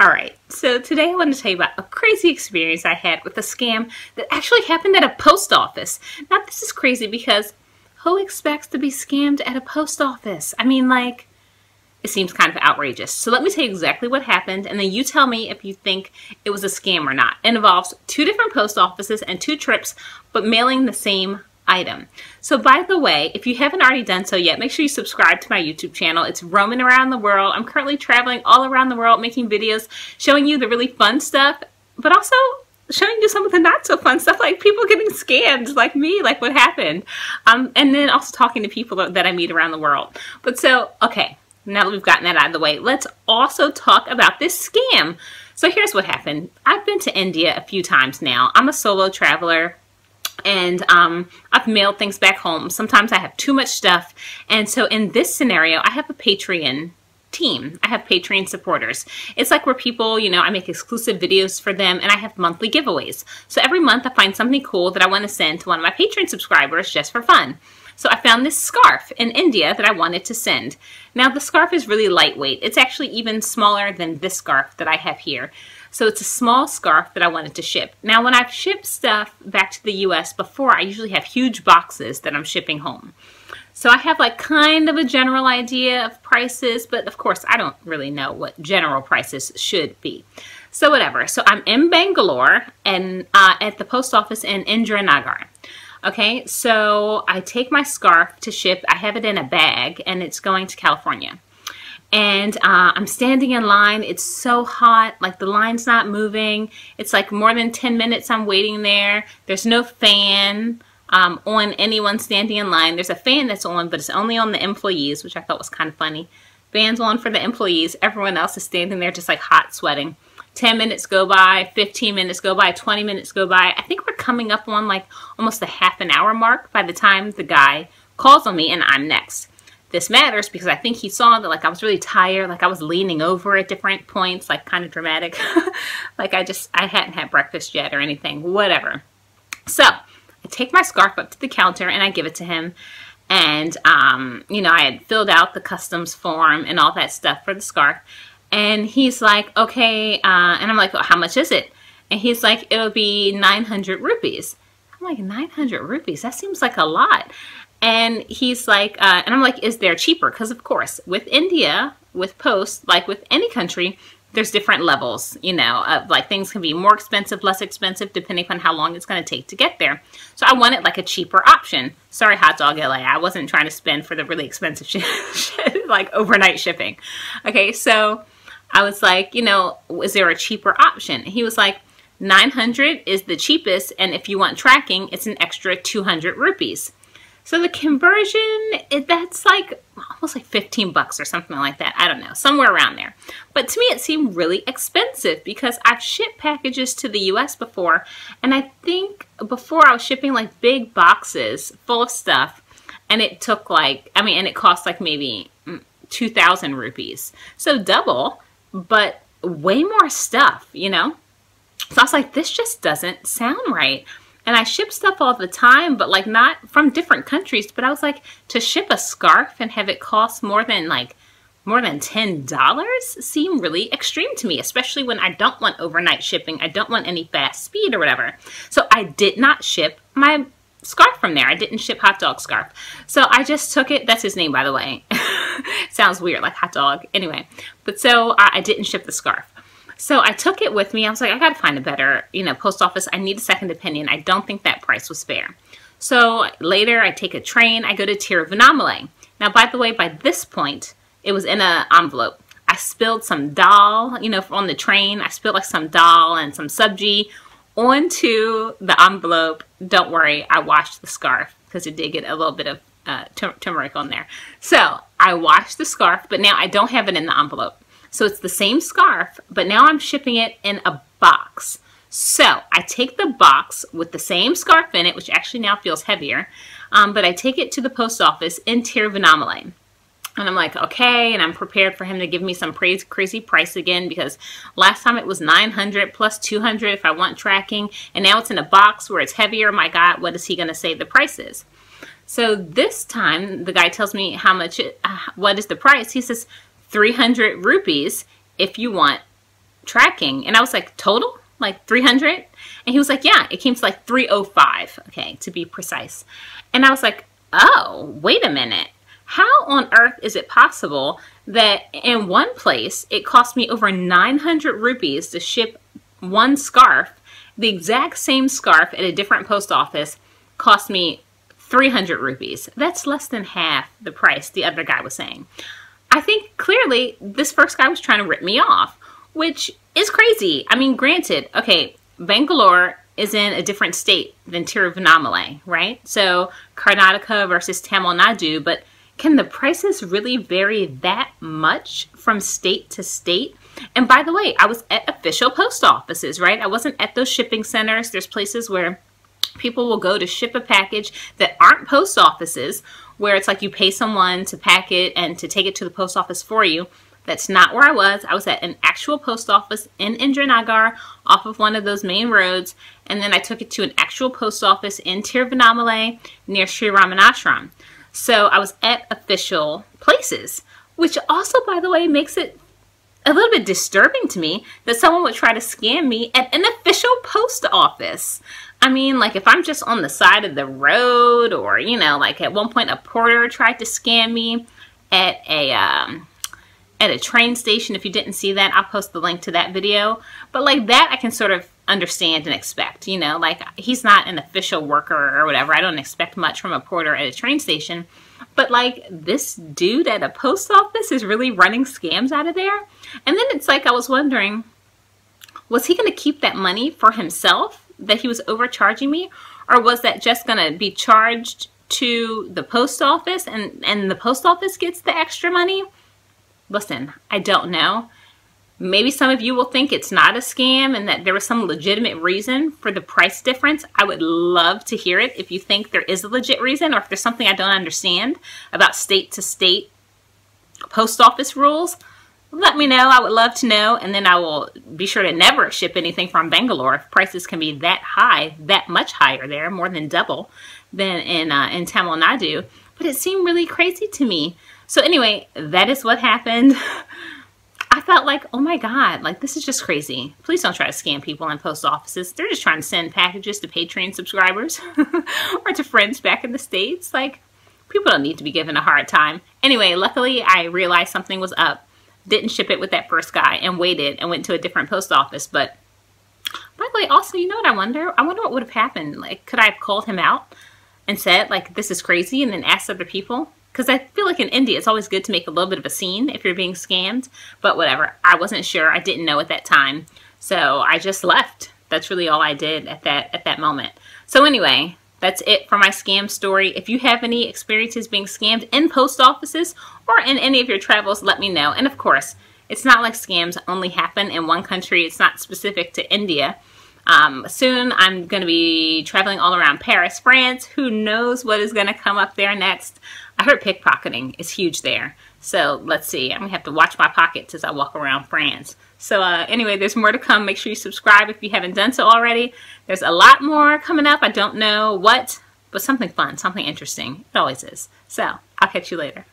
Alright, so today I want to tell you about a crazy experience I had with a scam that actually happened at a post office. Now this is crazy because who expects to be scammed at a post office? I mean, like, it seems kind of outrageous. So let me tell you exactly what happened, and then you tell me if you think it was a scam or not. It involves 2 different post offices and 2 trips, but mailing the same item. So by the way, if you haven't already done so yet, make sure you subscribe to my YouTube channel. It's roaming around the world. I'm currently traveling all around the world, making videos, showing you the really fun stuff, but also showing you some of the not so fun stuff, like people getting scammed like me, like what happened. And then also talking to people that I meet around the world. But so, okay, now that we've gotten that out of the way, let's also talk about this scam. So here's what happened. I've been to India a few times now. I'm a solo traveler. And I've mailed things back home. Sometimes I have too much stuff. And so in this scenario, I have a Patreon team. I have Patreon supporters. It's like where people, you know, I make exclusive videos for them and I have monthly giveaways. So every month I find something cool that I want to send to one of my Patreon subscribers just for fun. So I found this scarf in India that I wanted to send. Now the scarf is really lightweight. It's actually even smaller than this scarf that I have here. So it's a small scarf that I wanted to ship. Now when I've shipped stuff back to the US before, I usually have huge boxes that I'm shipping home. So I have like kind of a general idea of prices, but of course I don't really know what general prices should be. So whatever. So I'm in Bangalore and at the post office in Indiranagar. Okay, so I take my scarf to ship. I have it in a bag and it's going to California. And I'm standing in line. It's so hot, like the line's not moving. It's like more than 10 minutes I'm waiting there. There's no fan on anyone standing in line. There's a fan that's on, but it's only on the employees, which I thought was kind of funny. Fan's on for the employees. Everyone else is standing there just like hot sweating. 10 minutes go by, 15 minutes go by, 20 minutes go by. I think we're coming up on like almost the half an hour mark by the time the guy calls on me and I'm next. This matters because I think he saw that like I was really tired, like I was leaning over at different points, like kind of dramatic. Like I hadn't had breakfast yet or anything, whatever. So I take my scarf up to the counter and I give it to him. And, you know, I had filled out the customs form and all that stuff for the scarf. And he's like, okay, and I'm like, well, how much is it? And he's like, it'll be 900 rupees. I'm like, 900 rupees? That seems like a lot. And he's like, and I'm like, is there cheaper? Because of course, with India, with post, like with any country, there's different levels, you know, of like things can be more expensive, less expensive, depending on how long it's going to take to get there. So I wanted like a cheaper option. Sorry, Hot Dog LA, I wasn't trying to spend for the really expensive shit, like overnight shipping. Okay, so I was like, you know, is there a cheaper option? He was like, 900 is the cheapest, and if you want tracking, it's an extra 200 rupees. So the conversion, that's like almost like 15 bucks or something like that. I don't know, somewhere around there. But to me, it seemed really expensive because I've shipped packages to the US before. And I think before I was shipping like big boxes full of stuff. And it took like, I mean, and it cost like maybe 2,000 rupees. So double, but way more stuff, you know? So I was like, this just doesn't sound right. And I ship stuff all the time, but like not from different countries. But I was like, to ship a scarf and have it cost more than $10 seem really extreme to me, especially when I don't want overnight shipping. I don't want any fast speed or whatever. So I did not ship my scarf from there. I didn't ship Hot Dog scarf. So I just took it. That's his name, by the way. Sounds weird, like Hot Dog. Anyway, but so I didn't ship the scarf. So I took it with me. I was like, I got to find a better, you know, post office. I need a second opinion. I don't think that price was fair. So later I take a train. I go to Tiruvannamalai. Now, by the way, by this point, it was in an envelope. I spilled some dal, you know, on the train. I spilled like some dal and some sabji onto the envelope. Don't worry, I washed the scarf because it did get a little bit of turmeric on there. So I washed the scarf, but now I don't have it in the envelope. So it's the same scarf, but now I'm shipping it in a box. So I take the box with the same scarf in it, which actually now feels heavier, but I take it to the post office in Tiruvannamalai. And I'm like, okay, and I'm prepared for him to give me some crazy price again because last time it was 900 plus 200 if I want tracking, and now it's in a box where it's heavier. My God, what is he going to say the price is? So this time, the guy tells me how much, what is the price? He says 300 rupees if you want tracking. And I was like, total? Like 300? And he was like, yeah, it came to like 305, okay, to be precise. And I was like, oh, wait a minute. How on earth is it possible that in one place it cost me over 900 rupees to ship one scarf? The exact same scarf at a different post office cost me 300 rupees. That's less than half the price the other guy was saying. I think clearly this first guy was trying to rip me off, which is crazy. I mean, granted, okay, Bangalore is in a different state than Tiruvannamalai, right? So Karnataka versus Tamil Nadu, but can the prices really vary that much from state to state? And by the way, I was at official post offices, right? I wasn't at those shipping centers. There's places where people will go to ship a package that aren't post offices, where it's like you pay someone to pack it and to take it to the post office for you. That's not where I was. I was at an actual post office in Indranagar off of one of those main roads. And then I took it to an actual post office in Tiruvannamalai near Sri Ramanashram. So I was at official places, which also, by the way, makes it a little bit disturbing to me that someone would try to scam me at an official post office. I mean, like if I'm just on the side of the road, or, you know, like at one point a porter tried to scam me at a train station. If you didn't see that, I'll post the link to that video. But like that, I can sort of understand and expect, you know, like he's not an official worker or whatever. I don't expect much from a porter at a train station. But like this dude at a post office is really running scams out of there. And then it's like I was wondering, was he going to keep that money for himself that he was overcharging me? Or was that just going to be charged to the post office and the post office gets the extra money? Listen, I don't know. Maybe some of you will think it's not a scam and that there was some legitimate reason for the price difference. I would love to hear it if you think there is a legit reason, or if there's something I don't understand about state to state post office rules. Let me know. I would love to know, and then I will be sure to never ship anything from Bangalore if prices can be that high, that much higher there, more than double than in Tamil Nadu. But it seemed really crazy to me. So anyway, that is what happened. I thought like, oh my God, like this is just crazy. Please don't try to scam people in post offices. They're just trying to send packages to Patreon subscribers or to friends back in the States. Like, people don't need to be given a hard time. Anyway, luckily I realized something was up. Didn't ship it with that first guy and waited and went to a different post office. But by the way, also, you know what I wonder? I wonder what would have happened. Like, could I have called him out and said, like, this is crazy, and then asked other people? Because I feel like in India, it's always good to make a little bit of a scene if you're being scammed. But whatever. I wasn't sure. I didn't know at that time. So I just left. That's really all I did at that moment. So anyway, that's it for my scam story. If you have any experiences being scammed in post offices or in any of your travels, let me know. And of course, it's not like scams only happen in one country. It's not specific to India. Soon I'm going to be traveling all around Paris, France. Who knows what is going to come up there next? I heard pickpocketing is huge there. So let's see. I'm going to have to watch my pockets as I walk around France. So anyway, there's more to come. Make sure you subscribe if you haven't done so already. There's a lot more coming up. I don't know what, but something fun, something interesting. It always is. So I'll catch you later.